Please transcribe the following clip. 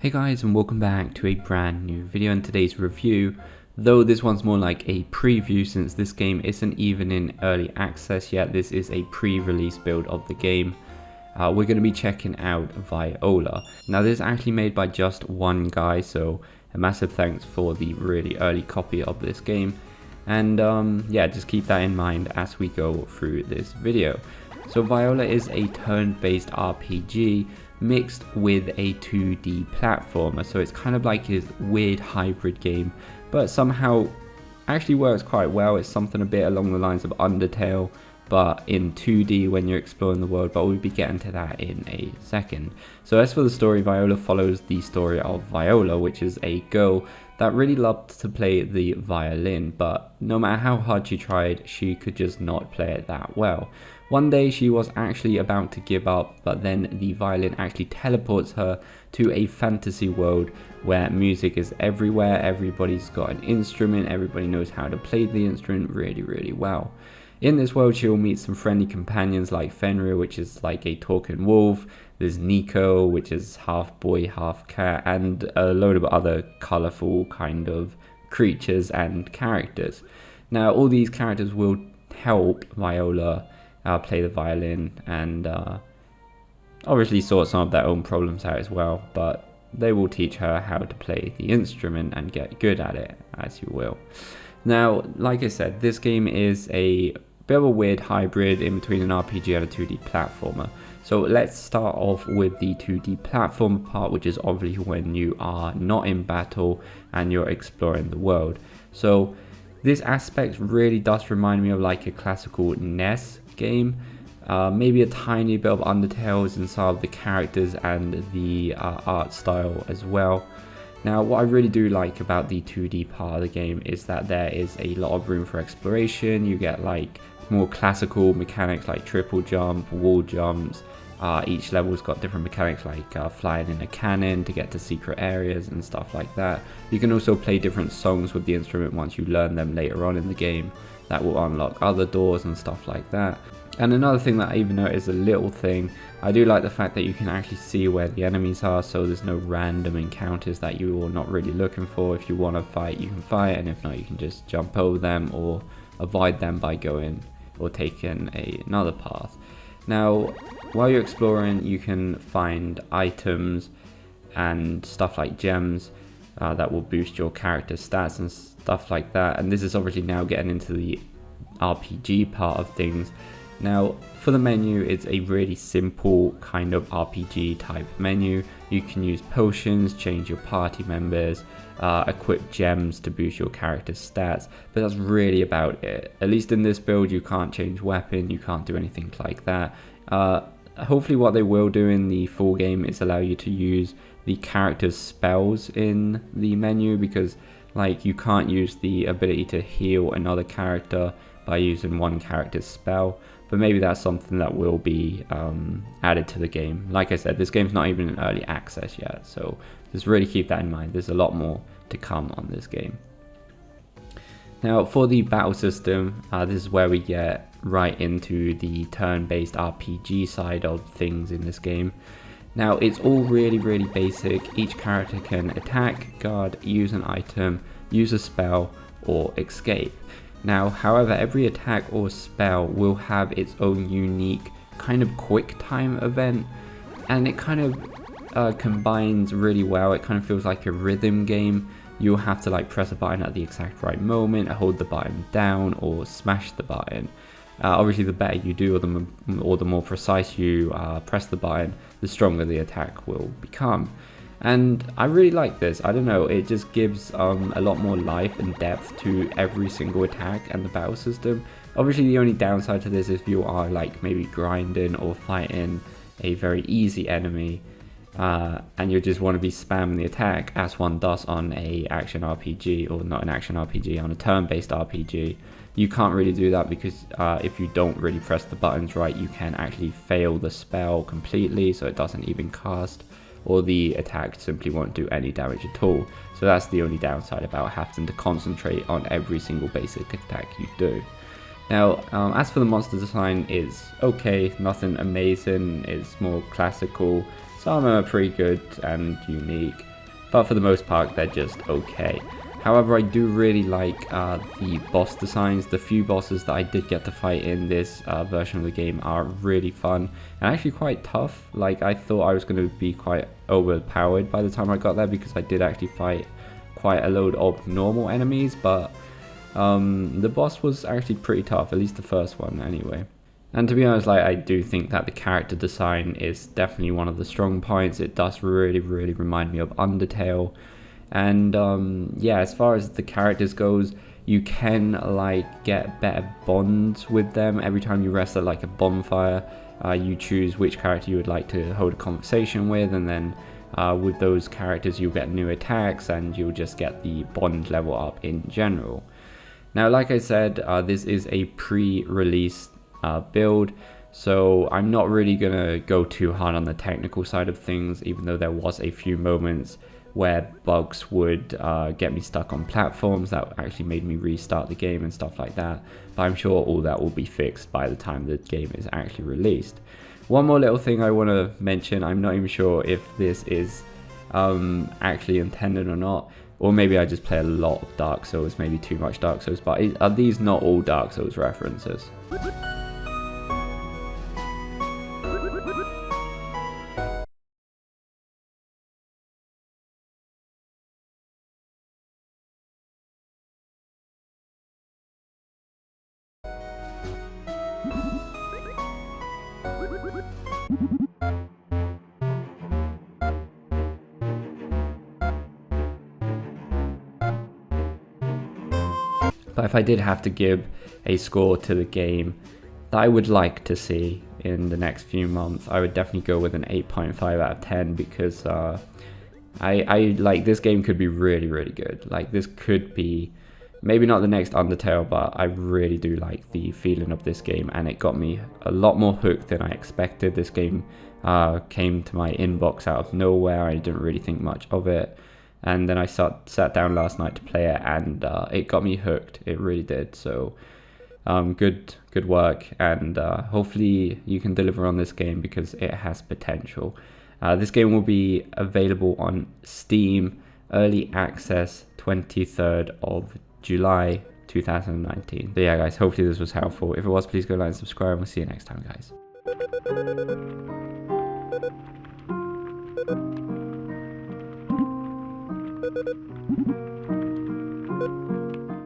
Hey guys, and welcome back to a brand new video. In today's review, though this one's more like a preview since this game isn't even in early access yet, this is a pre-release build of the game. We're going to be checking out Viola. Now this is actually made by just one guy, so a massive thanks for the really early copy of this game. And yeah, just keep that in mind as we go through this video. So Viola is a turn-based RPG mixed with a 2D platformer, so it's kind of like a weird hybrid game, but somehow actually works quite well. It's something a bit along the lines of Undertale, but in 2D when you're exploring the world, but we'll be getting to that in a second. So as for the story, Viola follows the story of Viola, which is a girl that really loved to play the violin, but no matter how hard she tried, she could just not play it that well. One day she was actually about to give up, but then the violin actually teleports her to a fantasy world where music is everywhere, everybody's got an instrument, everybody knows how to play the instrument really well. In this world she'll meet some friendly companions like Fenrir, which is like a talking wolf, there's Nico, which is half boy half cat, and a load of other colourful kind of creatures and characters. Now all these characters will help Viola play the violin and obviously sort some of their own problems out as well, but they will teach her how to play the instrument and get good at it, as you will. Now, like I said, this game is a bit of a weird hybrid in between an RPG and a 2D platformer. So let's start off with the 2D platform part, which is obviously when you are not in battle and you're exploring the world. So this aspect really does remind me of like a classical NES game, maybe a tiny bit of Undertales in some of the characters and the art style as well. Now what I really do like about the 2D part of the game is that there is a lot of room for exploration. You get like more classical mechanics like triple jump, wall jumps. Each level's got different mechanics like flying in a cannon to get to secret areas and stuff like that. You can also play different songs with the instrument once you learn them later on in the game. That will unlock other doors and stuff like that. And another thing that I even know is a little thing, I do like the fact that you can actually see where the enemies are, so there's no random encounters that you are not really looking for. If you want to fight, you can fight, and if not, you can just jump over them or avoid them by going or taking another path. Now, while you're exploring, you can find items and stuff like gems that will boost your character stats and stuff like that. And this is obviously now getting into the RPG part of things. Now, for the menu, it's a really simple kind of RPG type menu. You can use potions, change your party members, equip gems to boost your character's stats, but that's really about it. At least in this build, you can't change weapon, you can't do anything like that. Hopefully what they will do in the full game is allow you to use the character's spells in the menu, because like you can't use the ability to heal another character by using one character's spell, but maybe that's something that will be added to the game. Like I said, this game's not even in early access yet, so just really keep that in mind. There's a lot more to come on this game. Now for the battle system, this is where we get right into the turn-based RPG side of things in this game. Now it's all really basic. Each character can attack, guard, use an item, use a spell, or escape. Now, however, every attack or spell will have its own unique kind of quick time event, and it kind of combines really well. It kind of feels like a rhythm game. You'll have to like press a button at the exact right moment, hold the button down, or smash the button. Obviously, the better you do, or the more precise you press the button, the stronger the attack will become. And I really like this. I don't know, it just gives a lot more life and depth to every single attack and the battle system. Obviously the only downside to this is if you are like maybe grinding or fighting a very easy enemy and you just want to be spamming the attack as one does on a action RPG, or not an action RPG, on a turn-based RPG. You can't really do that because if you don't really press the buttons right, you can actually fail the spell completely, so it doesn't even cast, or the attack simply won't do any damage at all. So that's the only downside about having to concentrate on every single basic attack you do. Now, as for the monster design, it's okay, nothing amazing, it's more classical. Some are pretty good and unique. but for the most part they're just okay. However, I do really like the boss designs. The few bosses that I did get to fight in this version of the game are really fun and actually quite tough. Like, I thought I was going to be quite overpowered by the time I got there, because I did actually fight quite a load of normal enemies, but the boss was actually pretty tough, at least the first one anyway. And to be honest, like, I do think that the character design is definitely one of the strong points. It does really remind me of Undertale. And yeah, as far as the characters goes, you can like get better bonds with them every time you rest at like a bonfire. You choose which character you would like to hold a conversation with, and then with those characters you'll get new attacks and you'll just get the bond level up in general. Now, like I said, this is a pre-release build, so I'm not really gonna go too hard on the technical side of things, even though there was a few moments where bugs would get me stuck on platforms that actually made me restart the game and stuff like that. But I'm sure all that will be fixed by the time the game is actually released. One more little thing I want to mention, I'm not even sure if this is actually intended or not, or maybe I just play a lot of Dark Souls, maybe too much Dark Souls, but are these not all Dark Souls references? But if I did have to give a score to the game that I would like to see in the next few months, I would definitely go with an 8.5 out of 10, because I like, this game could be really good. Like, this could be maybe not the next Undertale, but I really do like the feeling of this game, and it got me a lot more hooked than I expected. This game came to my inbox out of nowhere. I didn't really think much of it. And then I sat down last night to play it, and it got me hooked. It really did. So good work, and hopefully you can deliver on this game, because it has potential. This game will be available on Steam, early access 23rd of July 2019. But yeah, guys, hopefully this was helpful. If it was, please go like and subscribe, and we'll see you next time, guys.